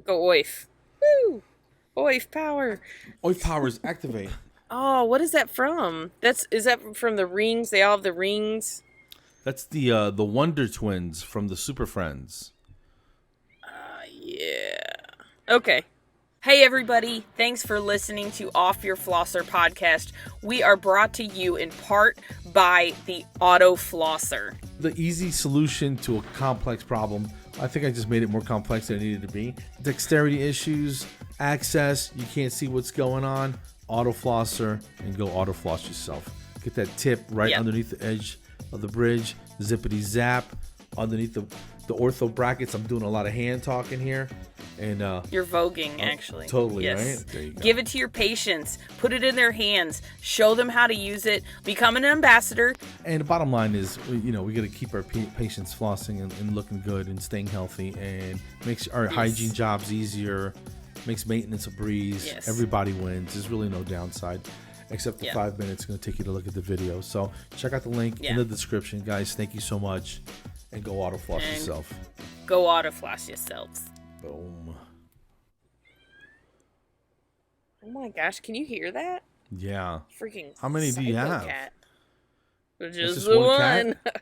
Go OYF. Woo! OYF power. OYF powers activate. Oh, what is that from? Is that from the rings? They all have the rings. That's the Wonder Twins from the Super Friends. Yeah. Okay. Hey everybody, thanks for listening to Off Your Flosser podcast. We are brought to you in part by the Auto Flosser. The easy solution to a complex problem. I think I just made it more complex than it needed to be. Dexterity issues, access, you can't see what's going on. Auto Flosser, and go auto floss yourself. Get that tip right underneath the edge of the bridge. Zippity zap underneath the ortho brackets. I'm doing a lot of hand talking here. And you're voguing, actually. Totally, yes. Right? There you go. Give it to your patients. Put it in their hands. Show them how to use it. Become an ambassador. And the bottom line is, we got to keep our patients flossing and looking good and staying healthy, and makes our hygiene jobs easier, makes maintenance a breeze. Yes. Everybody wins. There's really no downside, except the 5 minutes it's going to take you to look at the video. So check out the link in the description. Guys, thank you so much. And go auto floss yourself. Go auto floss yourselves. Boom. Oh my gosh, can you hear that? Yeah. Freaking How many do you have? Cat. Just the one. Cat?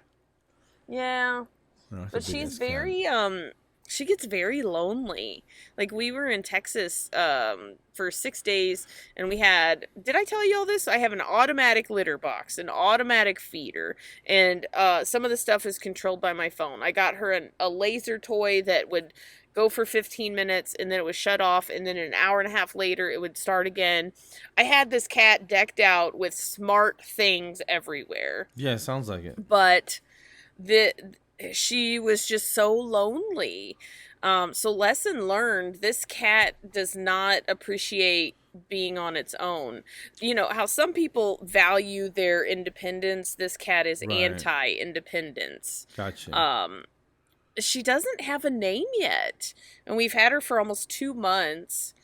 Yeah. No, but she's very she gets very lonely. Like, we were in Texas for 6 days, and we had, did I tell you all this? I have an automatic litter box, an automatic feeder, and some of the stuff is controlled by my phone. I got her a laser toy that would go for 15 minutes, and then it was shut off, and then an hour and a half later it would start again. I had this cat decked out with smart things everywhere. Yeah, sounds like it. But she was just so lonely. So lesson learned, this cat does not appreciate being on its own. You know how some people value their independence. This cat is anti-independence. Gotcha. She doesn't have a name yet, and we've had her for almost 2 months.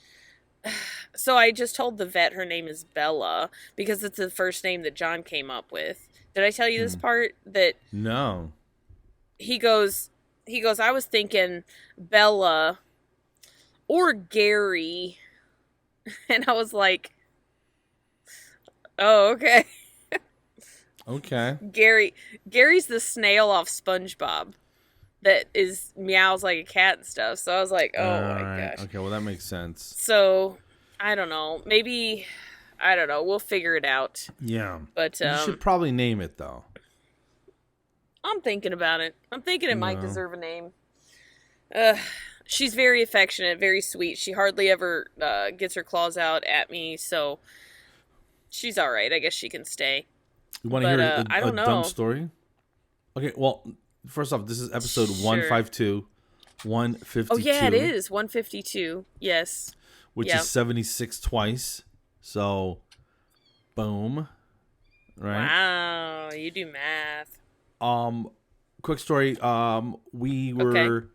So I just told the vet her name is Bella because it's the first name that John came up with. Did I tell you this part? That no. He goes, I was thinking Bella or Gary. And I was like, oh, okay. Okay. Gary's the snail off SpongeBob that meows like a cat and stuff. So I was like, oh my gosh. Okay, well that makes sense. So, I don't know. Maybe, I don't know. We'll figure it out. Yeah. But you should probably name it, though. I'm thinking about it. I'm thinking it might deserve a name. She's very affectionate, very sweet. She hardly ever gets her claws out at me, so she's all right. I guess she can stay. You want to hear I don't know. Dumb story? Okay, well, first off, this is episode 152. 152. Oh, yeah, it is. 152. Yes. Which is 76 twice. So, boom. Right? Wow, you do math. Quick story. We were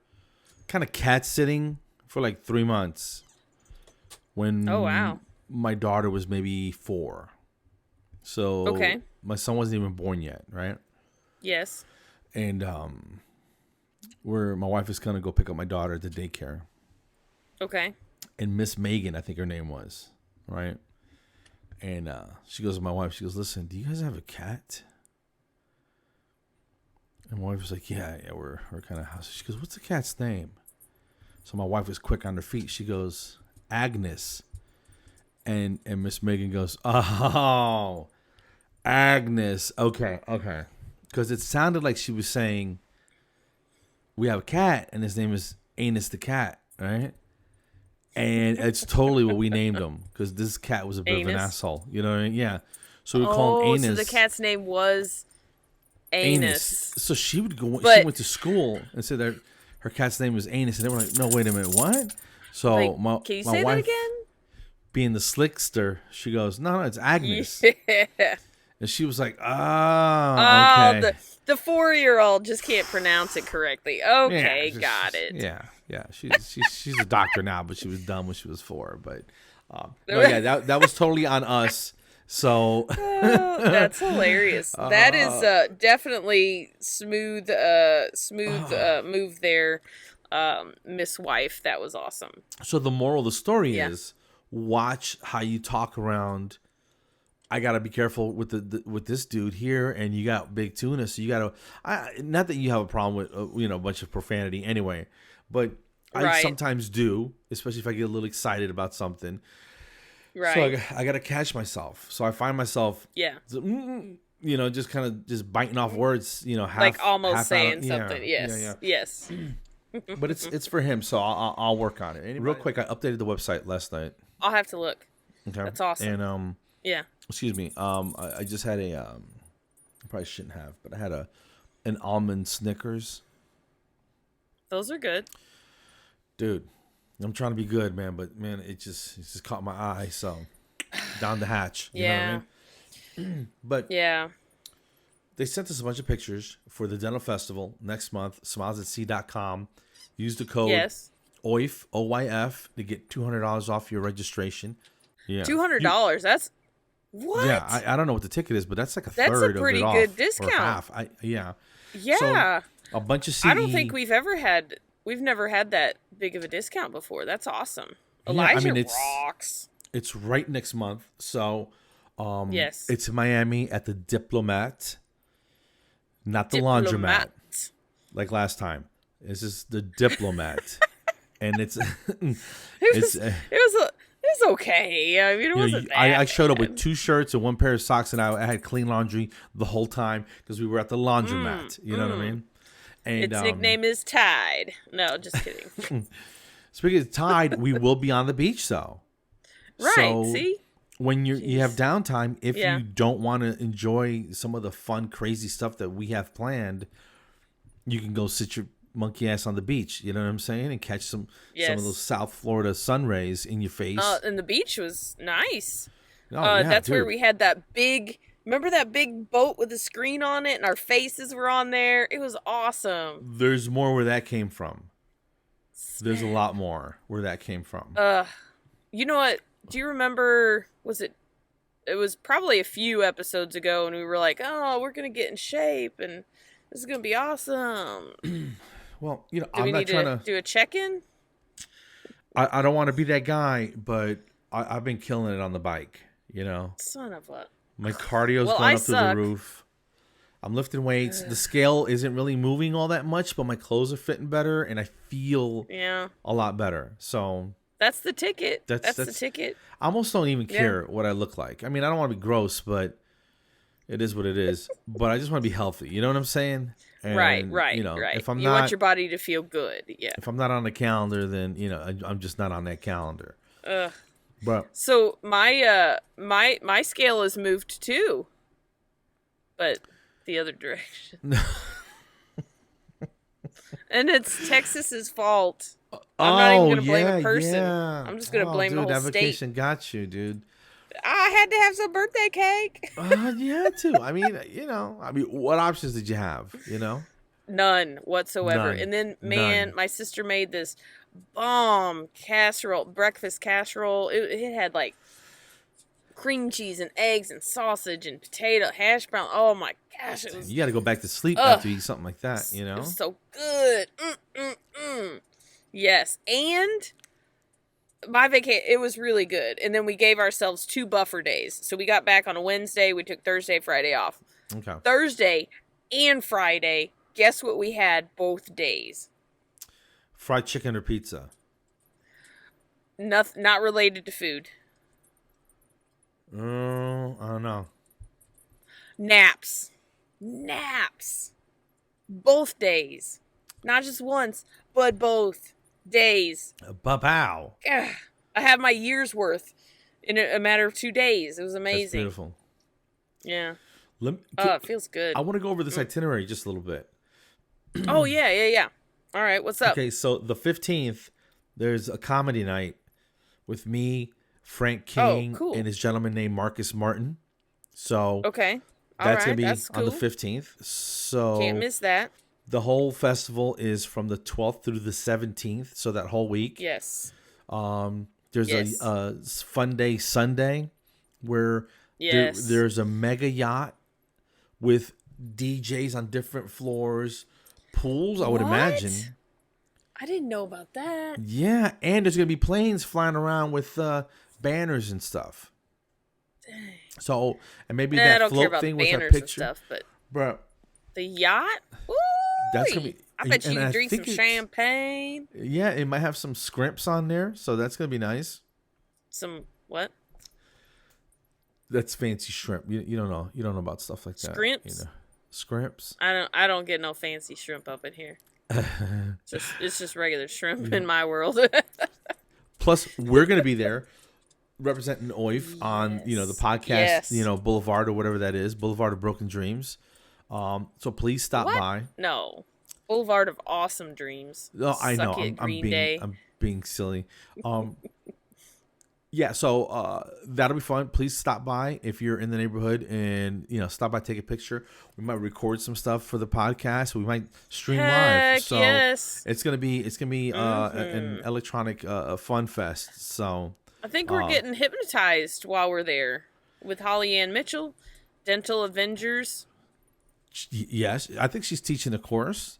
kind of cat sitting for like 3 months when my daughter was maybe 4. So my son wasn't even born yet, right? Yes. And my wife is gonna go pick up my daughter at the daycare. Okay. And Miss Megan, I think her name was, right? And she goes to my wife. She goes, "Listen, do you guys have a cat?" And my wife was like, yeah, we're kind of house. She goes, "What's the cat's name?" So my wife was quick on her feet. She goes, "Agnes." And Miss Megan goes, "Oh, Agnes. Okay. Because it sounded like she was saying, we have a cat, and his name is Anus the cat, right? And it's totally what we named him, because this cat was a bit of an asshole. You know what I mean? Yeah. So we call him Anus. So the cat's name was Anus. So she would go. She went to school and said that her cat's name was Anus, and they were like, "No, wait a minute, what?" So can you my say wife, that again? Being the slickster, she goes, "No, it's Agnes." Yeah. And she was like, okay. The 4-year-old just can't pronounce it correctly. Okay, got it. Yeah. She's a doctor now, but she was dumb when she was 4. But that was totally on us. So that's hilarious. That is definitely smooth move there. Miss Wife. That was awesome. So the moral of the story Yeah. is watch how you talk around. I gotta be careful with with this dude here, and you got big tuna, so you gotta. Not that you have a problem with a bunch of profanity anyway, but I Right. sometimes do, especially if I get a little excited about something. Right. So I gotta catch myself. So I find myself, Yeah. just kind of just biting off words, half Like almost half saying out, yeah, something. yeah, Yes. yeah. Yes. But it's for him, so I'll work on it. Real quick, I updated the website last night. I'll have to look. Okay, That's awesome. And Yeah. excuse me. I just had a I probably shouldn't have, but I had an almond Snickers. Those are good. Dude, I'm trying to be good, man, but man, it just caught my eye, so down the hatch. You know what I mean? But Yeah. they sent us a bunch of pictures for the dental festival next month. Smilesatc.com. Use the code Yes. OYF OYF to get $200 off your registration. Yeah, $200. That's what? Yeah, I don't know what the ticket is, but that's like a That's a third pretty of it good off, discount. or half. Yeah. Yeah. So, a bunch of CE. I don't think we've never had that big of a discount before. That's awesome. Yeah, Elijah it's rocks. It's right next month, so Yes. it's in Miami at the Diplomat, not the laundromat like last time. This is the Diplomat, and it's It was okay. I mean, it wasn't I bad. showed up with 2 shirts and 1 pair of socks, and I had clean laundry the whole time because we were at the laundromat. You know what I mean? And Its nickname is Tide. No, just kidding. Speaking of Tide, we will be on the beach though. Right. So See? when you have downtime, if Yeah. you don't want to enjoy some of the fun, crazy stuff that we have planned, you can go sit your monkey ass on the beach. You know what I'm saying? And catch some Yes. of those South Florida sun rays in your face. And the beach was nice. Oh, yeah, that's where dude. we had that big. Remember that big boat with a screen on it, and our faces were on there. It was awesome. There's more where that came from. There's a lot more where that came from. You know what? Do you remember? It was probably a few episodes ago, and we were like, "Oh, we're gonna get in shape, and this is gonna be awesome." Well, Do I'm we not need trying to do a check-in? I don't want to be that guy, but I've been killing it on the bike. Son of a. My cardio's Well, going I up through the suck. roof. I'm lifting weights. The scale isn't really moving all that much, but my clothes are fitting better, and I feel Yeah, a lot better. So that's the ticket. That's- That's the ticket. I almost don't even Yeah. care what I look like. I mean, I don't want to be gross, but it is what it is. But I just want to be healthy. You know what I'm saying? And, Right. If I'm you not, want your body to feel good. Yeah. if I'm not on the calendar, then I'm just not on that calendar. Ugh. But So my scale is moved too, but the other direction. And it's Texas's fault. I'm not even gonna blame a person. Yeah. I'm just gonna blame the dude, whole that state. vacation got you, dude. I had to have some birthday cake. You had to. I mean, what options did you have? None whatsoever. None. And then, man, None. my sister made this bomb breakfast casserole. It had like cream cheese and eggs and sausage and potato, hash brown. Oh my gosh, it was You got to go back to sleep Ugh. after you eat something like that. It was so good. Yes, and my vacation, it was really good. And then we gave ourselves 2 buffer days. So we got back on a Wednesday. We took Thursday, Friday off. Okay. Thursday and Friday, guess what we had both days? Fried chicken or pizza? Not related to food. I don't know. Naps. Both days. Not just once, but both days. Ba-pow. Ugh. I have my year's worth in a matter of 2 days. It was That's amazing. beautiful. Yeah. Let me- It feels good. I want to go over this itinerary just a little bit. Oh, yeah. All right, what's up? Okay, so the 15th, there's a comedy night with me, Frank King, cool. and his gentleman named Marcus Martin. So Okay. All that's right, going to be that's on the cool. 15th. So Can't miss that. the whole festival is from the 12th through the 17th, so that whole week. Yes. There's Yes. a fun day Sunday where Yes. there's a mega yacht with DJs on different floors, pools, I would What? imagine. I didn't know about that. Yeah, and there's gonna be planes flying around with banners and stuff. So, and maybe I that don't care float about the thing with our banners and picture, stuff, but bro. the yacht? That's gonna Ooh, be. I bet you And can I drink some think champagne. yeah, it might have some scrimps on there, so that's gonna be nice. Some what? That's fancy shrimp. You don't know. You don't know about stuff like that. Scrimps? Scrimps. I don't get no fancy shrimp up in here. It's just regular shrimp in my world. Plus, we're gonna be there representing OYF on the podcast, Yes. Boulevard or whatever that is, Boulevard of Broken Dreams. So please stop What? by. No. Boulevard of Awesome Dreams. No, I know. Suck it, I'm Green being Day. I'm being silly. Yeah, so that'll be fun. Please stop by if you're in the neighborhood and stop by, take a picture. We might record some stuff for the podcast. We might stream live. Heck So yes. it's gonna be an electronic fun fest. So I think we're getting hypnotized while we're there with Holly Ann Mitchell, Dental Avengers. yes, I think she's teaching a course.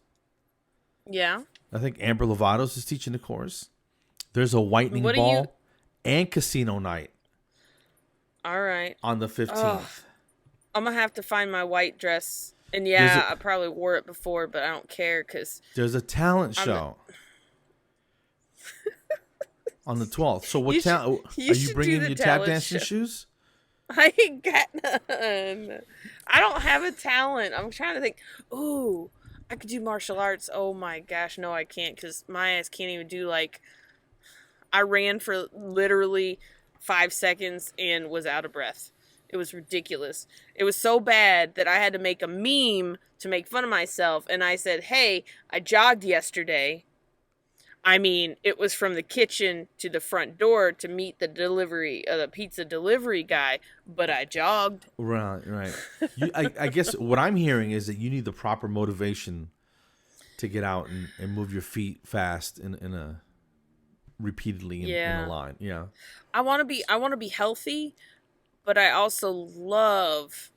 Yeah. I think Amber Lovatos is teaching the course. There's a whitening What do ball you- and casino night All right. on the 15th. I'm going to have to find my white dress. And There's yeah, I probably wore it before, but I don't care because There's a talent show on the 12th. So what You should- talent? you Are you should do bringing the your tap talent dancing show. shoes? I ain't got none. I don't have a talent. I'm trying to think. Ooh, I could do martial arts. Oh my gosh, no, I can't because my ass can't even do I ran for literally 5 seconds and was out of breath. It was ridiculous. It was so bad that I had to make a meme to make fun of myself. And I said, hey, I jogged yesterday. I mean, it was from the kitchen to the front door to meet the pizza delivery guy, but I jogged. Right. I guess what I'm hearing is that you need the proper motivation to get out and move your feet fast in a repeatedly in a line. Yeah. I want to be healthy, but I also love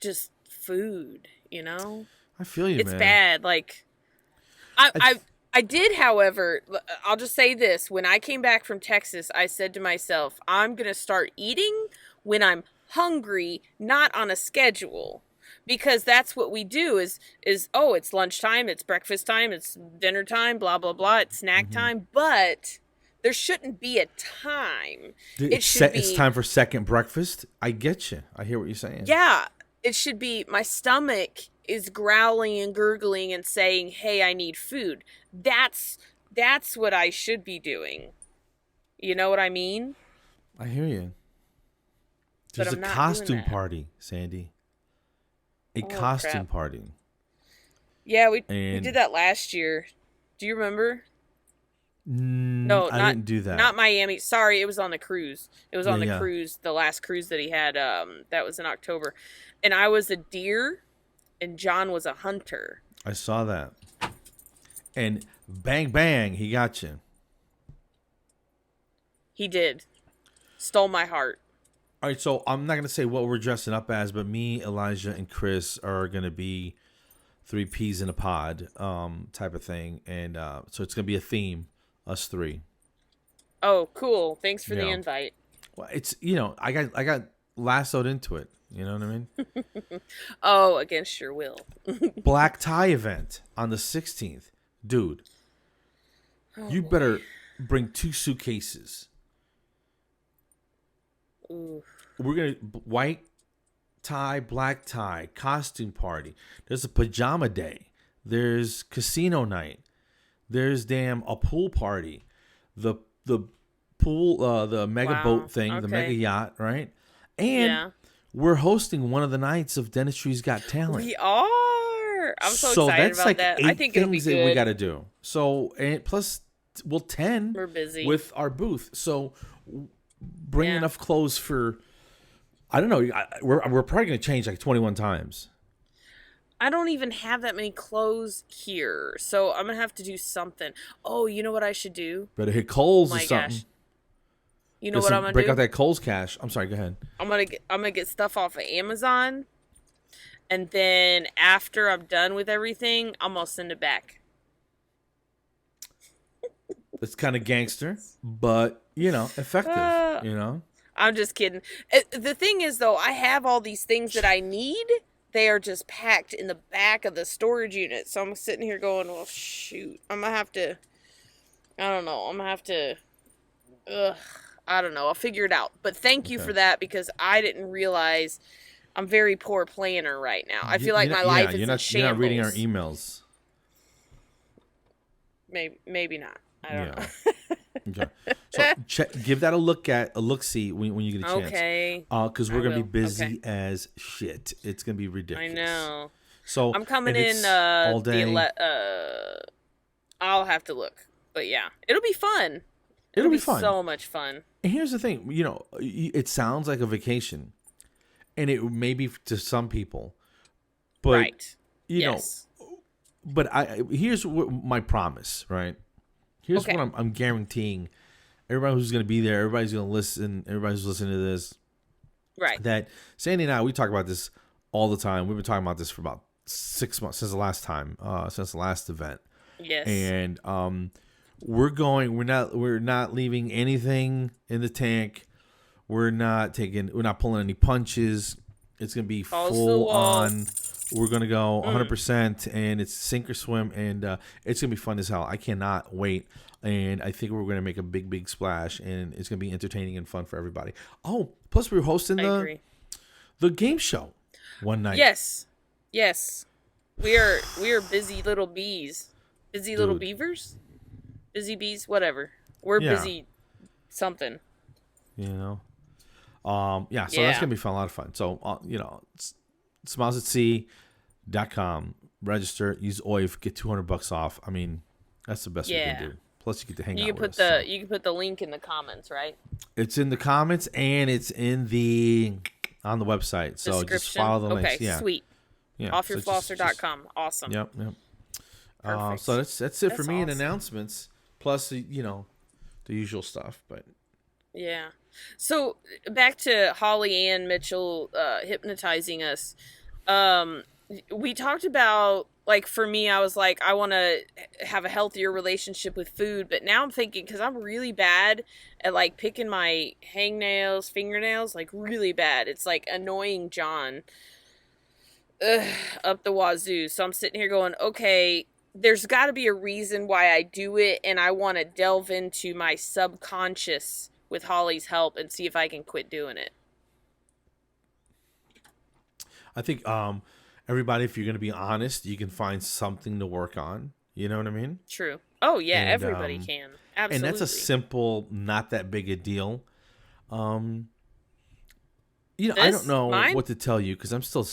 just food, I feel you, It's man. bad. I did, however, I'll just say this. When I came back from Texas, I said to myself, I'm going to start eating when I'm hungry, not on a schedule. Because that's what we do is it's lunchtime, it's breakfast time, it's dinner time, blah, blah, blah, it's snack time. But there shouldn't be a time. It's time for second breakfast. I get you. I hear what you're saying. Yeah, it should be my stomach is growling and gurgling and saying, hey, I need food. That's what I should be doing. You know what I mean? I hear you. But There's I'm a not costume doing that. party, Sandy. A Oh, costume crap. party. Yeah, we And- did that last year. Do you remember? No, I didn't do that. Not Miami. Sorry, it was on the cruise. It was on the Yeah. cruise, the last cruise that he had. That was in October, and I was a deer, and John was a hunter. I saw that. And bang, bang, he got you. He did. Stole my heart. All right, so I'm not going to say what we're dressing up as, but me, Elijah, and Chris are going to be 3 peas in a pod type of thing. And so it's going to be a theme, us 3. Oh, cool. Thanks for the Yeah. invite. Well, it's, I got lassoed into it. You know what I mean? Oh, against your will. Black tie event on the 16th. Dude, you better bring 2 suitcases. Ooh. We're going to white tie, black tie, costume party. There's a pajama day. There's casino night. There's a pool party. The pool, the mega Wow, boat thing, the okay. mega yacht, right? And Yeah. we're hosting one of the nights of Dentistry's Got Talent. We are. I'm so excited that's about like that. 8 I think it'll be things that we good. got to do. So, and plus, 10 We're busy. with our booth. So, bring Yeah. enough clothes for. I don't know. We're probably going to change like 21 times. I don't even have that many clothes here, so I'm gonna have to do something. Oh, you know what I should do? Better hit Kohls Oh or my something. gosh. You know what I'm gonna break do? out that Kohls Cash. I'm sorry. Go ahead. I'm gonna get stuff off of Amazon, and then after I'm done with everything, I'm gonna send it back. It's kind of gangster, but effective. Uh, You know. I'm just kidding. The thing is, though, I have all these things that I need. They are just packed in the back of the storage unit. So I'm sitting here going, well, shoot. I'm going to have to, I don't know. I'm going to have to, I don't know. I'll figure it out. But thank you Okay. for that because I didn't realize I'm very poor planner right now. I feel like You're my not- life yeah, is in you're shambles. not reading our emails. Maybe not. I don't know. Okay. So give that a look see when you get a chance. Okay. Because we're I gonna be will. busy Okay. as shit. It's gonna be I ridiculous. know. So I'm coming and in it's all day. I'll have to look. But yeah, it'll be fun. It'll be fun. So much fun. And here's the thing, it sounds like a vacation, and it may be to some people, but Right. Yes. But here's my promise, right? Here's Okay. what I'm guaranteeing everybody who's going to be there, everybody's going to listen, everybody's listening to this, Right. that Sandy and I, we talk about this all the time. We've been talking about this for about 6 months since the last time, since the last event. Yes. And we're not leaving anything in the tank. We're not pulling any punches. It's going to be Balls to the full wall. on. We're going to go 100%, and it's sink or swim, and it's going to be fun as hell. I cannot wait, and I think we're going to make a big, big splash, and it's going to be entertaining and fun for everybody. Oh, plus we're hosting I agree. the game show one night. Yes. We are busy little bees. Busy little Dude. beavers? Busy bees, whatever. We're Yeah. busy something. So that's gonna be fun, a lot of fun. So smilesatSea.com, register, use OYF, get $200 off. I mean, that's the best we can do. Plus you get to hang out with us. You can put the link in the comments, right? It's in the comments and it's on the website. So just follow the links. Okay, Yeah. Sweet. Yeah. Offyourflosser.com. Awesome. Yep. Perfect. So that's it for That's me in awesome. announcements. Plus the usual stuff, but Yeah. So back to Holly Ann Mitchell hypnotizing us. We talked about, like, for me, I was like, I want to have a healthier relationship with food, but now I'm thinking, because I'm really bad at, like, picking my fingernails, like, really bad. It's like annoying John up the wazoo. So I'm sitting here going, okay, there's got to be a reason why I do it, and I want to delve into my subconscious with Holly's help and see if I can quit doing it. I think everybody, if you're going to be honest, you can find something to work on. You know what I mean? True. Oh, yeah, And, everybody can. Absolutely. And that's a simple, not that big a deal. I don't know what to tell you because I'm still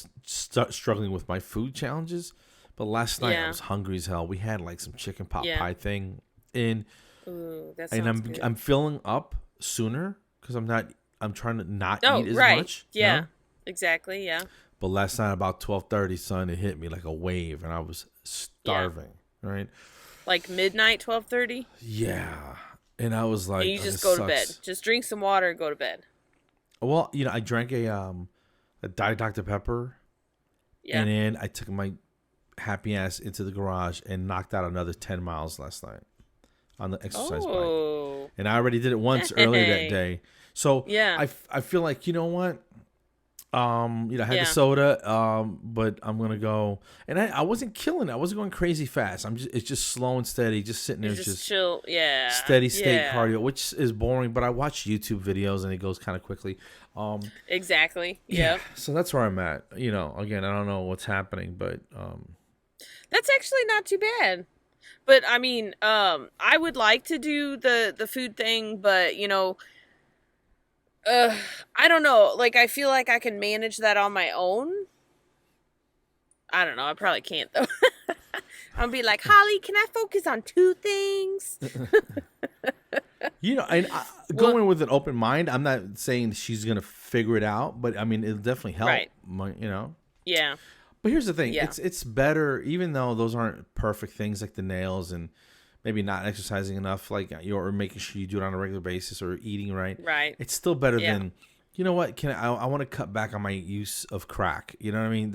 struggling with my food challenges. But last night I was hungry as hell. We had like some chicken pot pie thing, and Ooh, that sounds good. I'm filling up sooner because I'm trying to not eat as right. much. Yeah, exactly. Yeah. But last night about 12:30, son, it hit me like a wave, and I was starving. Right. Like midnight, 12:30. Yeah, and I was like, And you just go to bed. Just drink some water and go to bed. Well, I drank a Diet Dr. Pepper, and then I took my happy ass into the garage and knocked out another 10 miles last night on the exercise bike. And I already did it once earlier that day. So I feel like, you know what? I had the soda, but I'm going to go. And I wasn't killing it. I wasn't going crazy fast. It's just slow and steady, just sitting there, just chill. Yeah. Steady state cardio, which is boring, but I watch YouTube videos and it goes kind of quickly. Exactly. Yeah. So that's where I'm at. Again, I don't know what's happening, but that's actually not too bad. But I mean, I would like to do the food thing, but I don't know. Like, I feel like I can manage that on my own. I don't know. I probably can't though. I'll be like, Holly, can I focus on two things? And going with an open mind, I'm not saying she's gonna figure it out, but I mean, it'll definitely help. Right. Yeah. But here's the thing: Yeah. it's better, even though those aren't perfect things like the nails and maybe not exercising enough, like or making sure you do it on a regular basis or eating right. Right. It's still better than, you know what? I want to cut back on my use of crack. You know what I mean?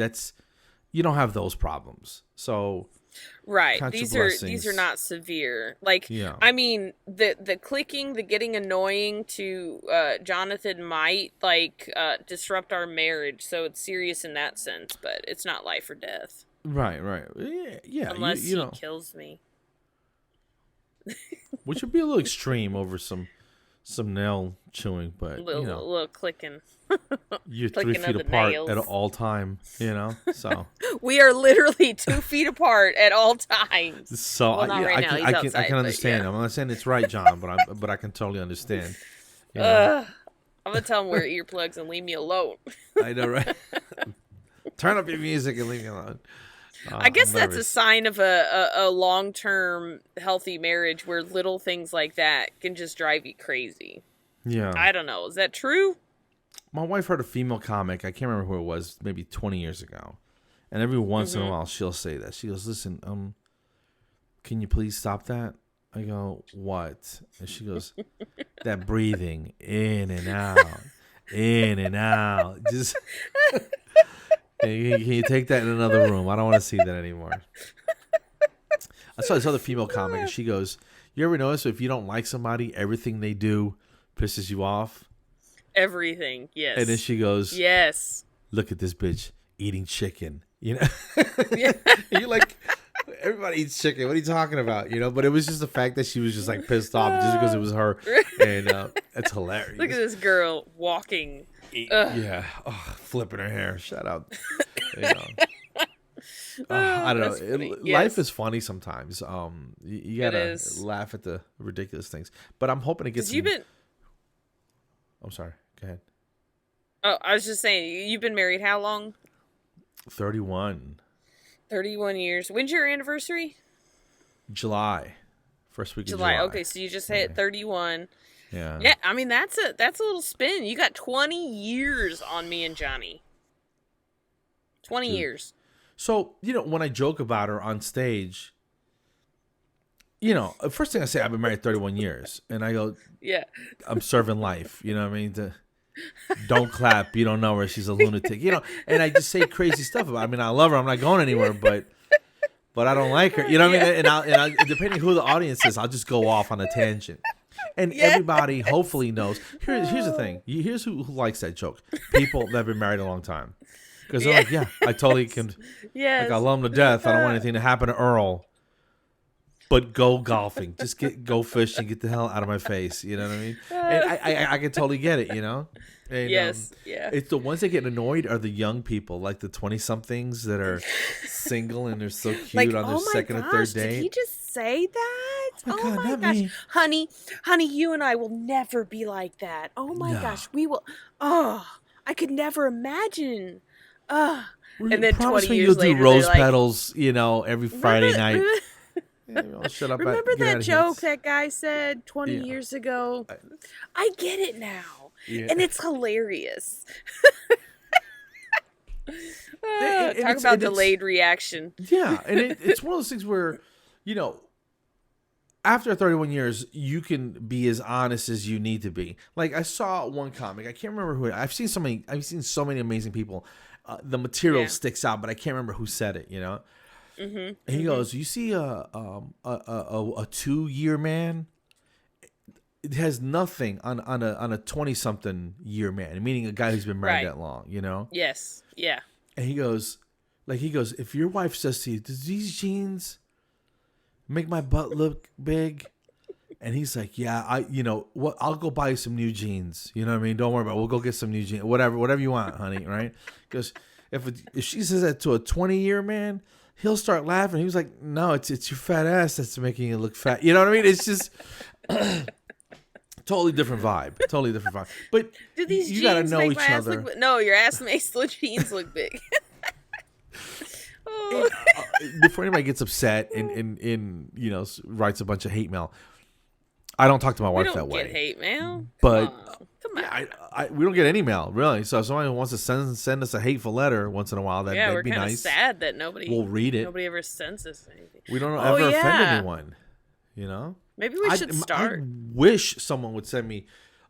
You don't have those problems. So Right. Count your These are blessings. not severe. Like, Yeah. I mean, the clicking, the getting annoying to Jonathan might like disrupt our marriage, so it's serious in that sense, but it's not life or death Right, right. Yeah, yeah. unless You he know, kills me. which would be a little extreme over some nail chewing, but Little clicking, you're three clicking of feet the apart at nails. all time. So We are literally 2 feet apart at all times. so Well, not yeah, right I now. can He's I outside, can but understand. yeah. I'm not saying it's right, John, but I can totally understand. You know, Ugh. I'm gonna tell him wear earplugs and leave me alone. I know, right? Turn up your music and leave me alone. I I'm guess that's a nervous. sign of a long term healthy marriage where little things like that can just drive you crazy. Yeah, I don't know. Is that true? my wife heard a female comic. I can't remember who it was. Maybe 20 years ago. And every once in a Mm-hmm. while, she'll say that. She goes, "Listen, can you please stop that?" I go, "What?" And she goes, "That breathing in and out, in and out. Just can you take that in another room? I don't want to see that anymore." I saw this other female comic, and she goes, "You ever notice if you don't like somebody, everything they do pisses you off?" Everything. And then Yes. she goes, Yes. "Look at this bitch eating chicken." You know, Yeah. and you're like, everybody eats chicken. What are you talking about? You know, but it was just the fact that she was just like pissed off just because it was her, and it's hilarious. Look at this girl walking. Ugh. Yeah, flipping her hair. Shut up. You know. I don't know. That's funny. Life Yes. is funny sometimes. You It gotta is. laugh at the ridiculous things. But I'm hoping to get 'Cause some. you've been. I'm sorry. Go ahead. Oh, I was just saying. You've been married how long? 31 31 years. When's your anniversary? July, first week of July. July. Okay, so you just hit 31. Yeah. Yeah, I mean that's a little spin. You got 20 years on me and Johnny. 20 Dude. years. So when I joke about her on stage, first thing I say, I've been married 31 years, and I go, Yeah. I'm serving life. You know what I mean? Don't clap. You don't know her. She's a lunatic. And I just say crazy stuff about her. I mean, I love her. I'm not going anywhere, but I don't like her. You know what I mean? And I depending who the audience is, I'll just go off on a tangent. And everybody hopefully knows. Here's the thing. Here's who likes that joke. People that have been married a long time. Because they're like, yeah, I totally can. Yes. Like, I love him to death. I don't want anything to happen to Earl. But go golfing. Just go fishing. Get the hell out of my face. You know what I mean? And I can totally get it, And, Yes. Yeah. It's the ones that get annoyed are the young people, like the 20-somethings that are single and they're so cute Like, on their oh my second or gosh, third did he date. just say that? Oh my God, not gosh. me. Honey, you and I will never be like that. Oh my No. gosh, we will. Oh, I could never imagine. Oh. And And then promise 20 me years you'll do later, rose they're like, petals, every Friday night. Yeah, shut up. Remember get out that of here. joke that guy said 20 Yeah. years ago? I get it now. Yeah. And it's hilarious. And Talk it's about delayed reaction. Yeah, and it's one of those things where, after 31 years, you can be as honest as you need to be. Like, I saw one comic. I can't remember who. I've seen so many amazing people. The material sticks out, but I can't remember who said it. Mm-hmm. And he goes, "You see a 2-year man. It has nothing on a 20-something year man, meaning a guy who's been married that long. Yes. Yeah. And he goes, if your wife says to you, does these jeans make my butt look big? And he's like, yeah, I'll go buy you some new jeans. You know what I mean? Don't worry about it. We'll go get some new jeans. Whatever you want, honey, right? Because if she says that to a 20-year man, he'll start laughing. He was like, no, it's your fat ass that's making you look fat. You know what I mean? It's just totally different vibe. But Do these you jeans got to know make each my ass other. look? No, your ass makes the jeans look big. Oh. Before anybody gets upset and writes a bunch of hate mail, I don't talk to my We wife don't that way. get hate mail. But Come on. yeah, we don't get any mail really. So if somebody wants to send us a hateful letter once in a while, Yeah, we're that'd be kind of nice. sad that nobody We'll read it. Nobody ever sends us anything. We don't Oh, ever offend yeah. anyone. Maybe we should start. I wish someone would send me.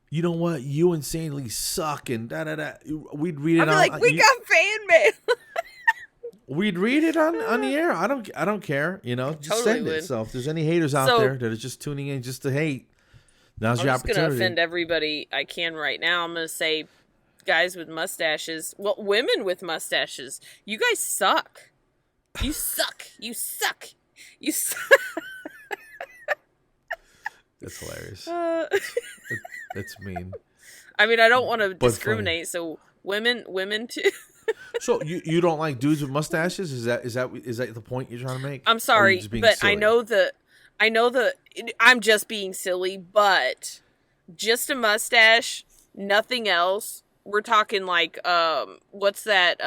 You know what? You insanely suck and da da da. We'd read it I'd be out. like, we got fan mail. We'd read it on the air. I don't care. You know, just Totally send it. would. So if there's any haters out So- there that are just tuning in just to hate, now's I'm your just going to opportunity. offend everybody I can right now. I'm going to say guys with mustaches. Well, women with mustaches. You guys suck. You suck. You suck. You suck. That's hilarious. That's mean. I mean, I don't want to But discriminate. So women too. So you don't like dudes with mustaches? Is that the point you're trying to make? I'm Or are you sorry, just being but silly? I know the I'm just being silly, but just a mustache, nothing else. We're talking like what's that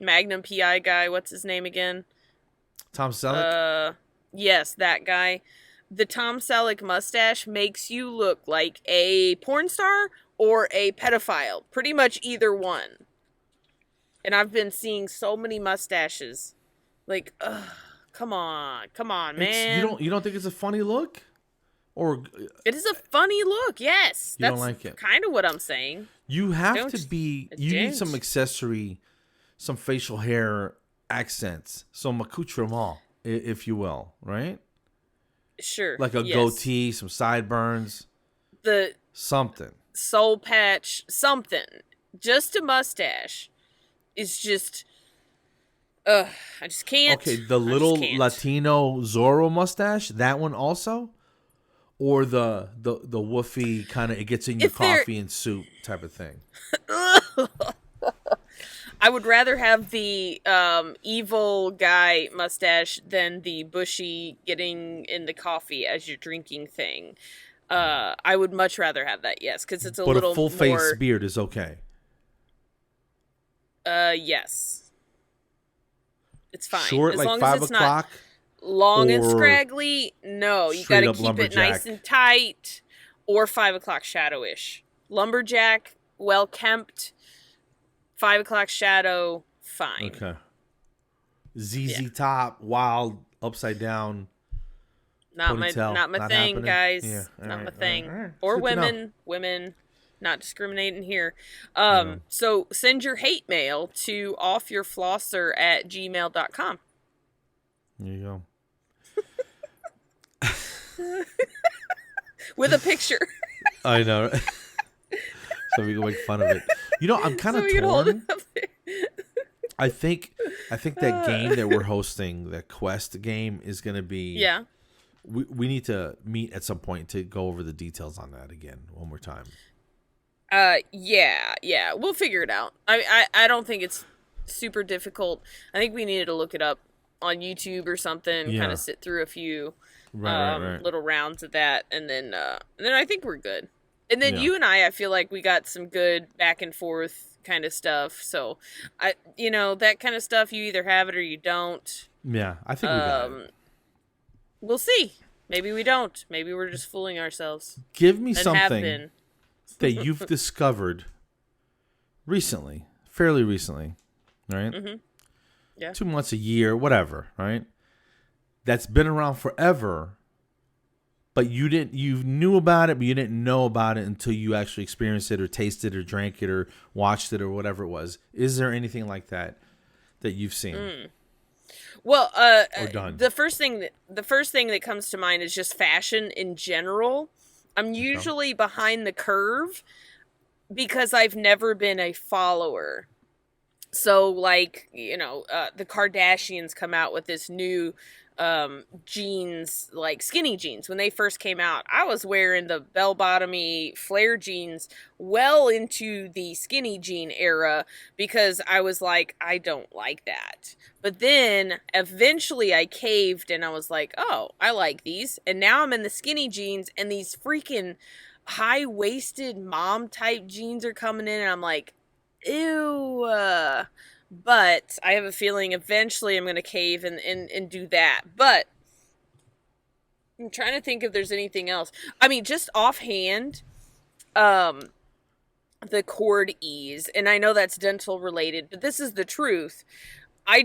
Magnum PI guy? What's his name again? Tom Selleck. Yes, that guy. The Tom Selleck mustache makes you look like a porn star or a pedophile. Pretty much either one. And I've been seeing so many mustaches. Like, come on, man. You don't think it's a funny look, or It is a funny look, yes. You don't like it? Kind of what I'm saying. you have Don't- to be? I You need some don't. accessory, some facial hair accents, some accoutrement, if you will, right? Sure. Like a yes. goatee, some sideburns, The something. soul patch, something. Just a mustache is just. I just can't. Okay, the I just little can't. Latino Zorro mustache, that one also, or the woofy kind of it gets in your If they're- coffee and soup type of thing. I would rather have the evil guy mustache than the bushy getting in the coffee as you're drinking thing. I would much rather have that, yes, because it's a But little a full more. face beard is okay. Yes, it's fine Short, as like long 5 as it's o'clock. not long and or scraggly. No, you straight got to up keep it nice lumberjack. and tight, or 5 o'clock shadowish. Lumberjack, well kempt. 5 o'clock shadow, fine. Okay. ZZ Top, wild, upside down. Not my Ponytail, not my not thing, happening? guys. Yeah, all Not right, my all thing. right, all right. Or Good to know. women, not discriminating here. Yeah. So send your hate mail to offyourflosser@gmail.com. There you go. With a picture. I know. So we can make fun of it. You know, I'm kind So of we can hold torn. it up there. I think that game that we're hosting, the Quest game, is going to be. Yeah. We need to meet at some point to go over the details on that again one more time. Yeah. We'll figure it out. I don't think it's super difficult. I think we needed to look it up on YouTube or something, Yeah. kind of sit through a few Right. little rounds of that, and then I think we're good. And then Yeah. you and I feel like we got some good back and forth kind of stuff. So that kind of stuff, you either have it or you don't. Yeah, I think we got it. We'll see. Maybe we don't. Maybe we're just fooling ourselves. Give me And have something been. that you've discovered recently, fairly recently, right? Mm-hmm. Yeah. 2 months, a year, whatever, right? That's been around forever, but you knew about it, but you didn't know about it until you actually experienced it or tasted or drank it or watched it or whatever it was. Is there anything like that you've seen? Well, Or done. the first thing that comes to mind is just fashion in general. I'm usually behind the curve because I've never been a follower. So, like, the Kardashians come out with this new jeans, like skinny jeans. When they first came out, I was wearing the bell-bottomy flare jeans well into the skinny jean era because I was like, I don't like that. But then eventually I caved and I was like, oh, I like these. And now I'm in the skinny jeans, and these freaking high-waisted mom type jeans are coming in, and I'm like, ew. But I have a feeling eventually I'm going to cave and do that. But I'm trying to think if there's anything else. I mean, just offhand, the cord ease, and I know that's dental related, but this is the truth. I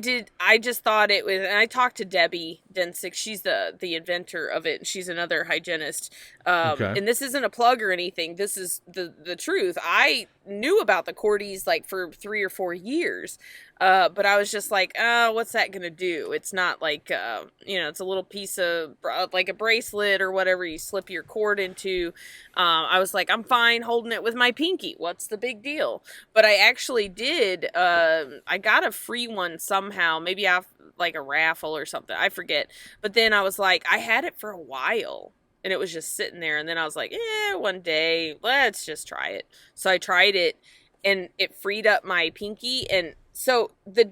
just thought it was, and I talked to Debbie Densick. She's the inventor of it, and she's another hygienist. Okay. And this isn't a plug or anything. This is the truth. I knew about the Cordies like for 3 or 4 years. But I was just like, what's that gonna do? It's not like, it's a little piece of like a bracelet or whatever you slip your cord into. I was like, I'm fine holding it with my pinky. What's the big deal? But I actually did. I got a free one somehow, maybe off like a raffle or something. I forget. But then I was like, I had it for a while. And it was just sitting there. And then I was like, one day, let's just try it. So I tried it, and it freed up my pinky. And so the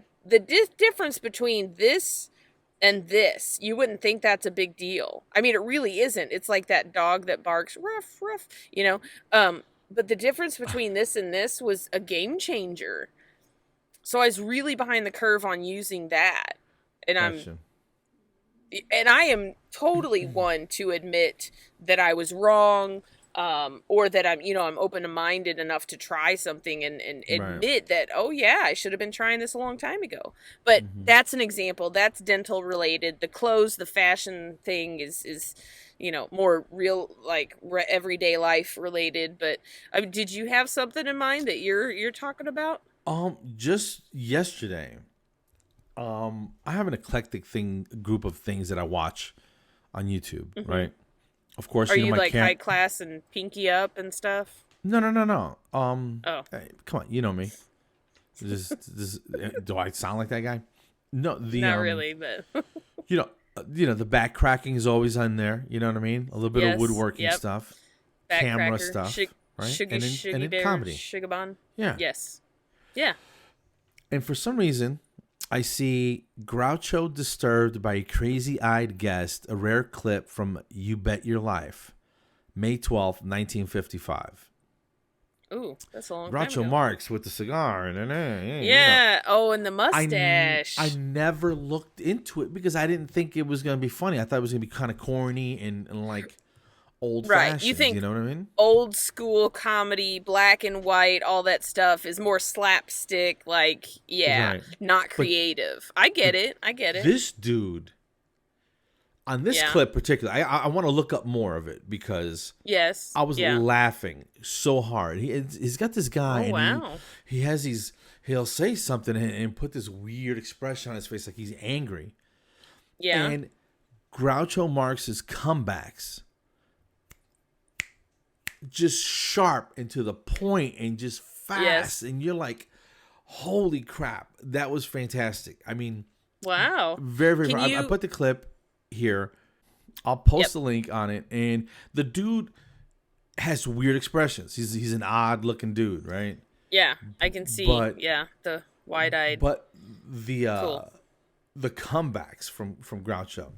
difference between this and this, you wouldn't think that's a big deal. I mean, it really isn't. It's like that dog that barks, ruff, ruff, you know. But the difference between this and this was a game changer. So I was really behind the curve on using that. And Gotcha. I am totally one to admit that I was wrong, or that I'm open-minded enough to try something and admit that, oh yeah, I should have been trying this a long time ago. But that's an example. That's dental related. The clothes, the fashion thing is more real, like everyday life related. But did you have something in mind that you're talking about? Just yesterday, I have an eclectic group of things that I watch on YouTube, right? Of course, Are you my like high class and pinky up and stuff? No. Oh, Hey, come on, you know me. Just, do I sound like that guy? No, not really, but the back cracking is always on there. You know what I mean? A little bit of woodworking stuff, camera stuff, right? And then comedy, Shigabon. Yeah. Yes. Yeah. And for some reason, I see Groucho disturbed by a crazy-eyed guest, a rare clip from You Bet Your Life, May 12th, 1955. Ooh, that's a long Groucho time ago. Marx with the cigar. Yeah. Oh, and the mustache. I never looked into it because I didn't think it was going to be funny. I thought it was going to be kind of corny and like old-fashioned. Right. You think you know what I mean? old school comedy, black and white, all that stuff is more slapstick, like, not creative. I get it. This dude, on this clip particularly, I want to look up more of it because I was laughing so hard. He's got this guy, he has he'll say something and put this weird expression on his face like he's angry. Yeah. And Groucho Marx's comebacks, just sharp and to the point and just fast, and you're like, holy crap, that was fantastic. I mean, wow, very, very. I put the clip here. I'll post the link on it, and the dude has weird expressions. He's an odd looking dude, right? Yeah, I can see. The wide-eyed. But the comebacks from Groucho,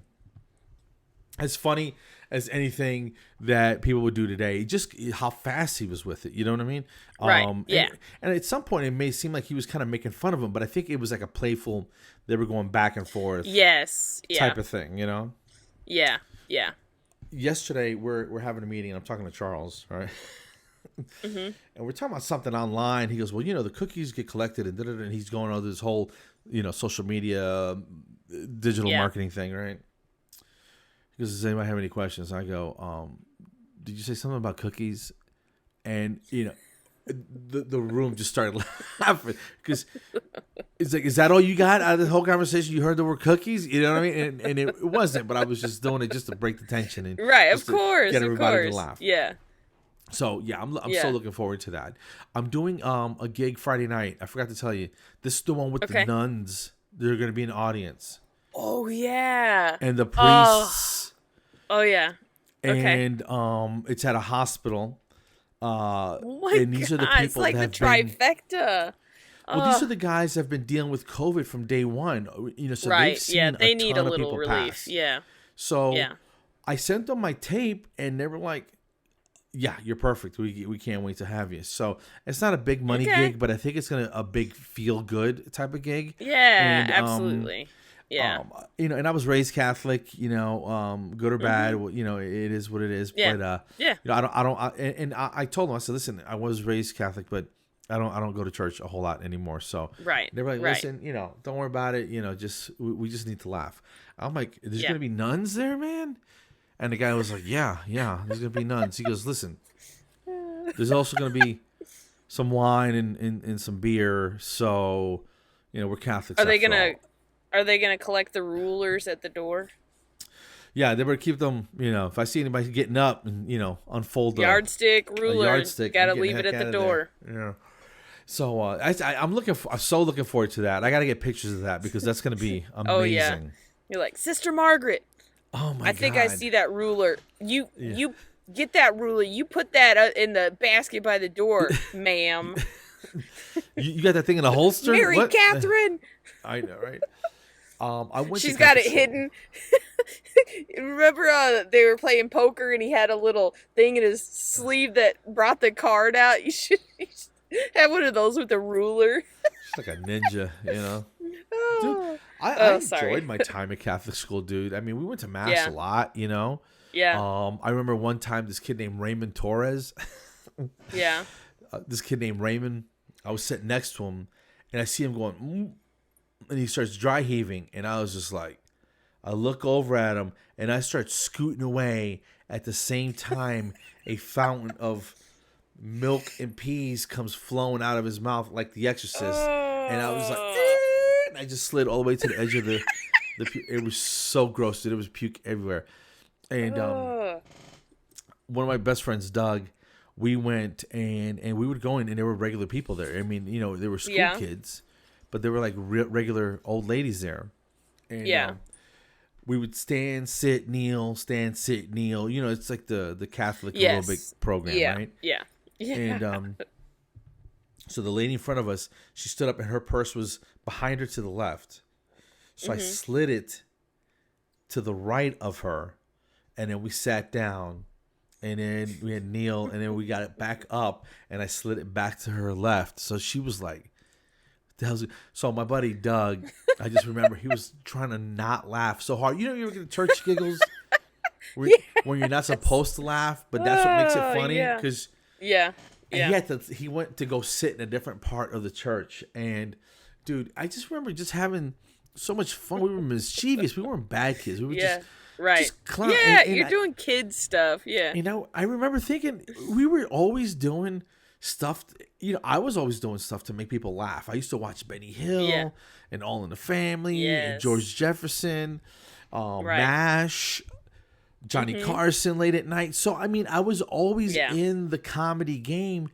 as funny as anything that people would do today, just how fast he was with it. You know what I mean? Right. And at some point, it may seem like he was kind of making fun of him, but I think it was like a playful, they were going back and forth. Yes. Yeah. Type of thing, you know? Yeah. Yeah. Yesterday, we're having a meeting, and I'm talking to Charles, right? And we're talking about something online. He goes, well, the cookies get collected, and and he's going on this whole, social media, digital marketing thing, right? He goes, does anybody have any questions? I go, did you say something about cookies? And, the room just started laughing because it's like, is that all you got out of the whole conversation? You heard the word cookies? You know what I mean? And it wasn't, but I was just doing it just to break the tension. And right, of course. Get everybody to laugh. Yeah. So, I'm so looking forward to that. I'm doing a gig Friday night. I forgot to tell you. This is the one with the nuns. They're going to be an audience. Oh, yeah. And the priests. Oh yeah. Okay. And it's at a hospital. And these are the people it's like that the trifecta. Well, these are the guys that have been dealing with COVID from day one. So they've seen they need a ton of little people relief. pass. Yeah. So I sent them my tape, and they were like, "Yeah, you're perfect. We can't wait to have you." So it's not a big money gig, but I think it's a big feel good type of gig. Yeah, and, absolutely. Yeah. And I was raised Catholic, good or bad, it is what it is. Yeah. But I told them, I said, listen, I was raised Catholic, but I don't go to church a whole lot anymore. So they were like, listen, don't worry about it. We just need to laugh. I'm like, there's going to be nuns there, man? And the guy was like, yeah, there's going to be nuns. He goes, listen, there's also going to be some wine and some beer. So, we're Catholics. Are they after gonna all. Are they gonna collect the rulers at the door? Yeah, they better keep them. If I see anybody getting up and unfold Yardstick, a ruler, yardstick, I'm gotta getting leave the it heck at the out of door. there. Yeah. So I'm so looking forward to that. I got to get pictures of that because that's going to be Oh yeah, amazing. you're like Sister Margaret. Oh my I god! think I see that ruler. You Yeah. you get that ruler. You put that in the basket by the door, ma'am. You got that thing in a holster? Mary What? Catherine. I know, right? I went. She's to got Catholic it school. hidden. Remember they were playing poker and he had a little thing in his sleeve that brought the card out? You should have one of those with a ruler. It's like a ninja, Dude, Oh, I sorry. enjoyed my time at Catholic school, dude. I mean, we went to mass Yeah. a lot, Yeah, I remember one time this kid named Raymond Torres. yeah. This kid named Raymond. I was sitting next to him, and I see him going, and he starts dry heaving, and I was just like, I look over at him, and I start scooting away. At the same time, a fountain of milk and peas comes flowing out of his mouth like The Exorcist, and I was like, and I just slid all the way to the edge of the it was so gross, dude. It was puke everywhere, and one of my best friends, Doug, we went and we would go in, and there were regular people there. I mean, there were school kids, but there were like regular old ladies there, and we would stand, sit, kneel, stand, sit, kneel. It's like the Catholic aerobic program, right? Yeah. And so the lady in front of us, she stood up and her purse was behind her to the left. So I slid it to the right of her, and then we sat down, and then we had kneel, and then we got it back up, and I slid it back to her left. So she was like, the hell's it? So my buddy Doug, I just remember he was trying to not laugh so hard. You ever get the church giggles when you're not supposed to laugh, but that's what makes it funny because he went to go sit in a different part of the church, and dude, I just remember just having so much fun. We were mischievous. We weren't bad kids. We were just clown. Yeah, and you're doing kid stuff. Yeah. I remember thinking we were always doing stuff. I was always doing stuff to make people laugh. I used to watch Benny Hill and All in the Family and George Jefferson, MASH, Johnny Carson late at night. So, I mean, I was always in the comedy game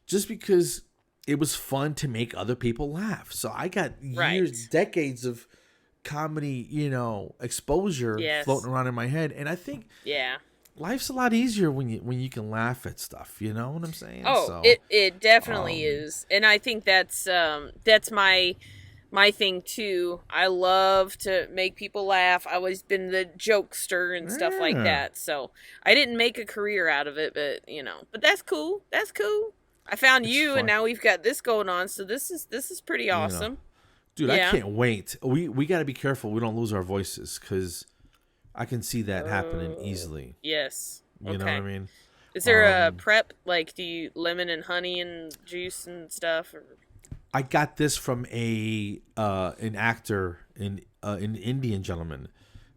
just because it was fun to make other people laugh. So I got decades of comedy, exposure floating around in my head. And I think life's a lot easier when you can laugh at stuff. You know what I'm saying? Oh, so, it definitely is. And I think that's my thing too. I love to make people laugh. I've always been the jokester and stuff like that. So I didn't make a career out of it, but that's cool. That's cool. I found you, fun. and now we've got this going on. So this is pretty awesome. Dude, I can't wait. We got to be careful we don't lose our voices because I can see that happening easily. Yes. You know what I mean? Is there a prep? Like, do you lemon and honey and juice and stuff? Or? I got this from an actor, an Indian gentleman,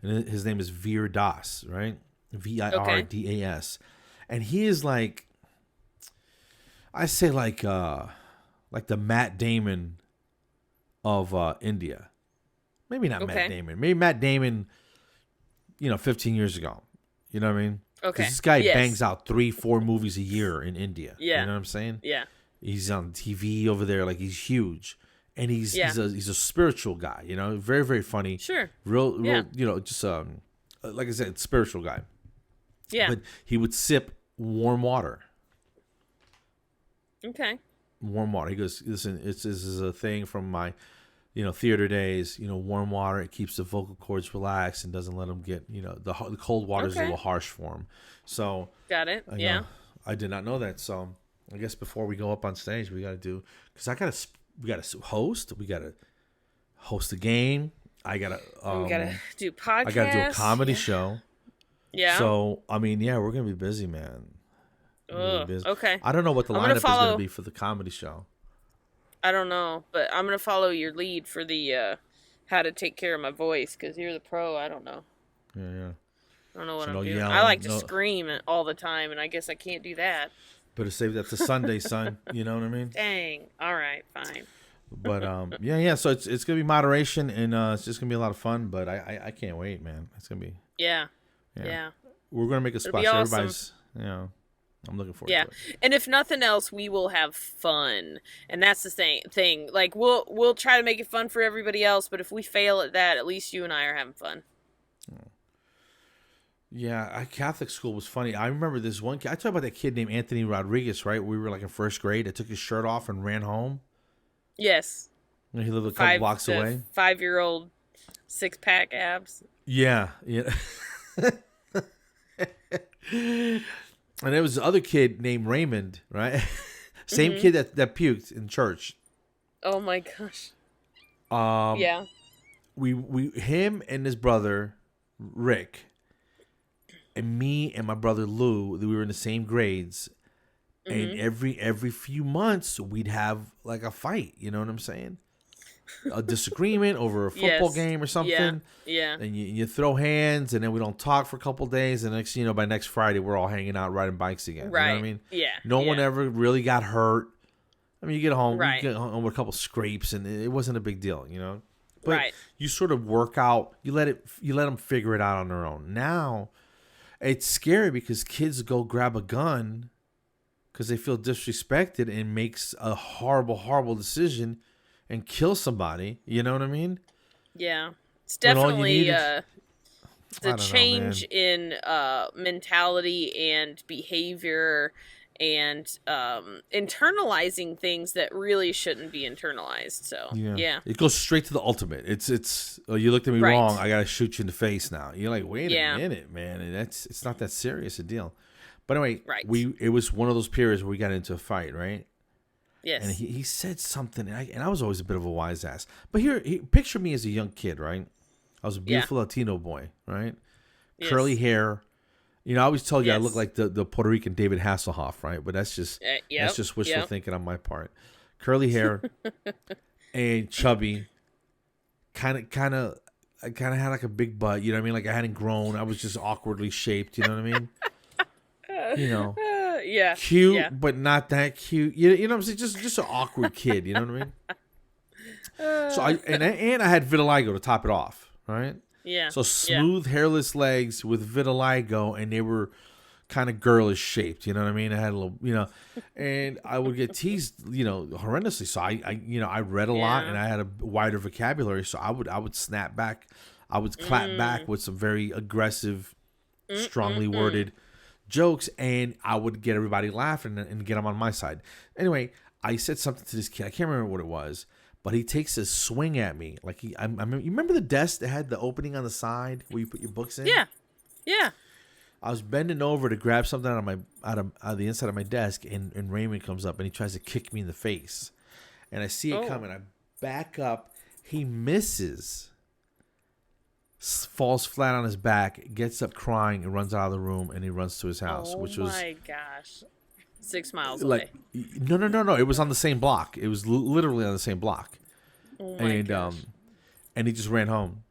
and his name is Veer Das, right? Virdas, and he is like, I say like the Matt Damon of India. Maybe not Matt Damon. Maybe Matt Damon, 15 years ago. You know what I mean? Okay. This guy bangs out 3-4 movies a year in India. Yeah. You know what I'm saying? Yeah. He's on TV over there, like he's huge, and he's a spiritual guy. Very very funny. Sure. Real. Just like I said, spiritual guy. Yeah. But he would sip warm water. Okay. Warm water. He goes, listen, this is a thing from my, theater days. Warm water, it keeps the vocal cords relaxed and doesn't let them get, the cold water is a little harsh for him. So. Got it. I did not know that. So I guess before we go up on stage, we got to do, because we got to host. We got to host a game. I got to. We got to do podcasts. I got to do a comedy show. Yeah. So, I mean, we're going to be busy, man. Busy. Okay. I don't know what the lineup is going to be for the comedy show. I don't know, but I'm going to follow your lead for the how to take care of my voice, because you're the pro. I don't know. Yeah. I don't know what I'm doing. Yelling, I like to scream all the time, and I guess I can't do that. Better save that to Sunday, son. You know what I mean? Dang. All right, fine. But yeah. So it's gonna be moderation, and it's just gonna be a lot of fun. But I can't wait, man. It's gonna be Yeah. yeah. Yeah. We're gonna make a It'll splash. be awesome. Everybody's I'm looking forward Yeah. to it. And if nothing else, we will have fun. And that's the thing. Like we'll try to make it fun for everybody else, but if we fail at that, at least you and I are having fun. Yeah, Catholic school was funny. I remember this one kid. I talked about that kid named Anthony Rodriguez, right? We were like in first grade. That took his shirt off and ran home. Yes. And he lived a couple blocks away. 5-year-old 6-pack abs. Yeah. And there was this other kid named Raymond, right? Same kid that puked in church. Oh my gosh. Yeah. Him and his brother Rick, and me and my brother Lou, we were in the same grades, and every few months we'd have like a fight. You know what I'm saying? A disagreement over a football game or something. Yeah. And you throw hands, and then we don't talk for a couple days, and next by next Friday we're all hanging out riding bikes again. Right. You know what I mean? Yeah. No one ever really got hurt. I mean, you get home with a couple scrapes, and it wasn't a big deal, you know. But you sort of work out. You let them figure it out on their own. Now, it's scary because kids go grab a gun because they feel disrespected and makes a horrible decision and kill somebody. You know what I mean? Yeah. It's definitely the change know, in mentality and behavior and internalizing things that really shouldn't be internalized. So yeah. It goes straight to the ultimate. It's you looked at me wrong, I gotta shoot you in the face now. You're like, wait a minute, man. And it's not that serious a deal. But anyway, it was one of those periods where we got into a fight, right? Yes. And he said something, and I was always a bit of a wise ass. But picture me as a young kid, right? I was a beautiful Latino boy, right? Yes. Curly hair. You know, I always told you I look like the Puerto Rican David Hasselhoff, right? But that's just wishful thinking on my part. Curly hair and chubby. Kind of had like a big butt. You know what I mean? Like I hadn't grown. I was just awkwardly shaped. You know what I mean? You know. Cute, but not that cute. You know what I'm saying? Just an awkward kid. You know what I mean? So I had vitiligo to top it off, right? Yeah. So smooth, hairless legs with vitiligo, and they were kind of girlish shaped. You know what I mean? I had a little, and I would get teased, horrendously. So I read a lot, and I had a wider vocabulary. So I would snap back, I would clap back with some very aggressive, strongly worded jokes, and I would get everybody laughing and get them on my side. Anyway, I said something to this kid. I can't remember what it was. But he takes a swing at me. Like you remember the desk that had the opening on the side where you put your books in? Yeah. Yeah. I was bending over to grab something out of the inside of my desk, and Raymond comes up and he tries to kick me in the face. And I see it coming. I back up. He misses. Falls flat on his back, gets up crying, and runs out of the room, and he runs to his house, which was... Oh my gosh. 6 miles away. No. It was on the same block. It was literally on the same block. Oh my gosh. And he just ran home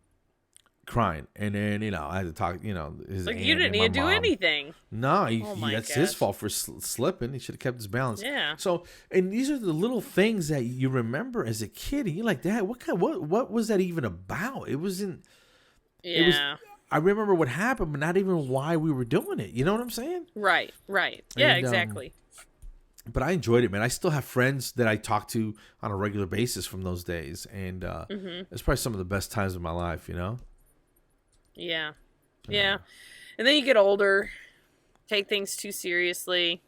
crying. And then, I had to talk, his aunt you didn't need to do anything. No, that's his fault for slipping. He should have kept his balance. Yeah. So, and these are the little things that you remember as a kid. And you're like, Dad, what was that even about? It wasn't. Yeah. It was, I remember what happened, but not even why we were doing it. You know what I'm saying? Right. Yeah, And, exactly. But I enjoyed it, man. I still have friends that I talk to on a regular basis from those days. And it's probably some of the best times of my life, Yeah. Yeah. And then you get older, take things too seriously.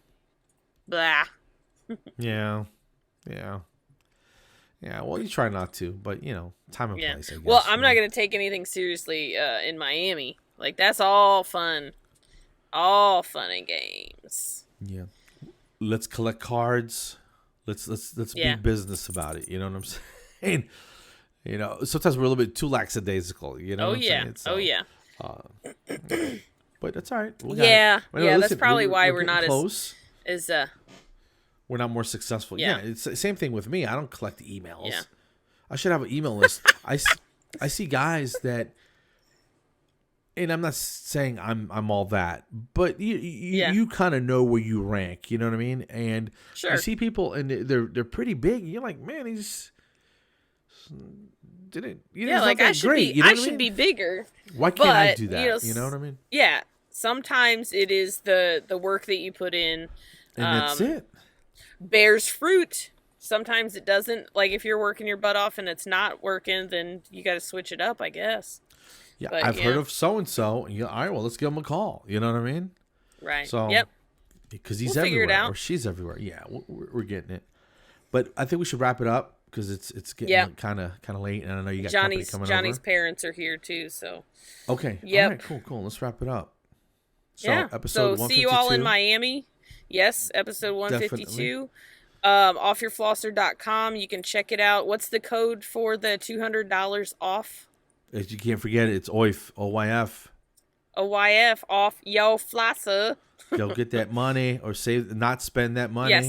Blah. Yeah. Well, you try not to, but, time and place, I guess. Well, I'm not going to take anything seriously in Miami. Like, that's all fun. All fun and games. Yeah. Let's collect cards. Let's be business about it. You know what I'm saying? Sometimes we're a little bit too lackadaisical. You know what I'm saying? So, but that's all right. That's probably why we're not close. as we're not more successful. Yeah. It's the same thing with me. I don't collect emails. Yeah. I should have an email list. I see guys that, and I'm not saying I'm all that, but you kind of know where you rank. You know what I mean? And sure. you see people, and they're pretty big. You're like, man, Yeah, like I should great. be. You know I what should mean? be bigger. Why can't I But do that? You know what I mean? Yeah. Sometimes it is the work that you put in. And that's it. Bears fruit. Sometimes it doesn't. Like if you're working your butt off and it's not working, then you got to switch it up, I guess. Yeah, But, I've heard of so and so. All right, well, let's give him a call. You know what I mean? Right. So, yep. Because he's We'll figure it everywhere, out. or she's everywhere. Yeah, we're getting it. But I think we should wrap it up because it's getting Yeah. kind of late, and I know you got Johnny's company coming over. parents are here too, so Okay. Yep. All right. Cool. Let's wrap it up. So, yeah. episode So see you all in 152. Miami. Yes, episode 152. Offyourflosser.com. You can check it out. What's the code for the $200 off? As you can't forget it, it's OYF, OYF. OYF off yo Flosser. Go get that money or not spend that money. Yeah,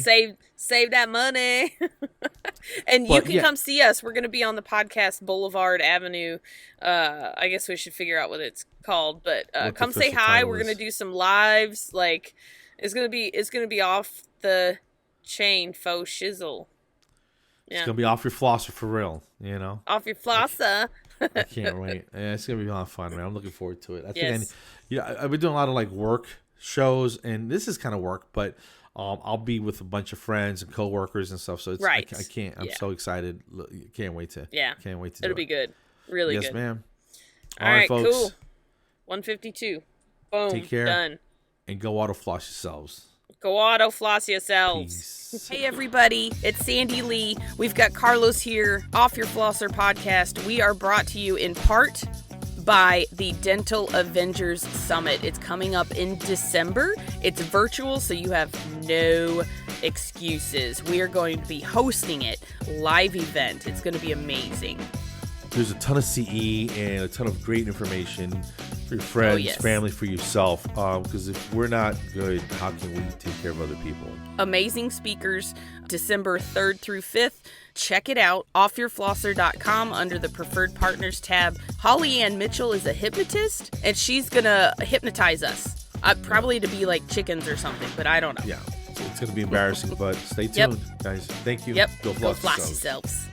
save that money. And you But, can yeah. come see us. We're going to be on the Podcast Boulevard Avenue. I guess we should figure out what it's called, but What the come say official hi. title We're going is. to do some lives. Like it's going to be off the chain, faux shizzle. It's Yeah. gonna be off your flosser for real. You know. Off your flosser. I can't wait. Yeah, it's gonna be a lot of fun, man. I'm looking forward to it. I think Yes. I've been doing a lot of like work shows, and this is kind of work, but I'll be with a bunch of friends and coworkers and stuff. So it's Right. I can't. I'm Yeah. so excited. Can't wait to. Yeah. Can't wait to. It'll do be it. good. Really Yes, good. ma'am. All right, folks. cool. 152. Boom. Take care. Done. And go auto floss yourselves. Go auto floss yourselves. Peace. Hey everybody, it's Sandy Lee. We've got Carlos here, Off Your Flosser podcast. We are brought to you in part by the Dental Avengers Summit. It's coming up in December. It's virtual, so you have no excuses. We are going to be hosting it, live event. It's going to be amazing. There's a ton of CE and a ton of great information for your friends, yes. family, for yourself. Because if we're not good, how can we take care of other people? Amazing speakers, December 3rd through 5th. Check it out, offyourflosser.com under the Preferred Partners tab. Holly Ann Mitchell is a hypnotist, and she's going to hypnotize us. Probably to be like chickens or something, but I don't know. Yeah, it's going to be embarrassing, but stay tuned, Yep. guys. Thank you. Yep, Go go floss floss yourselves. yourselves.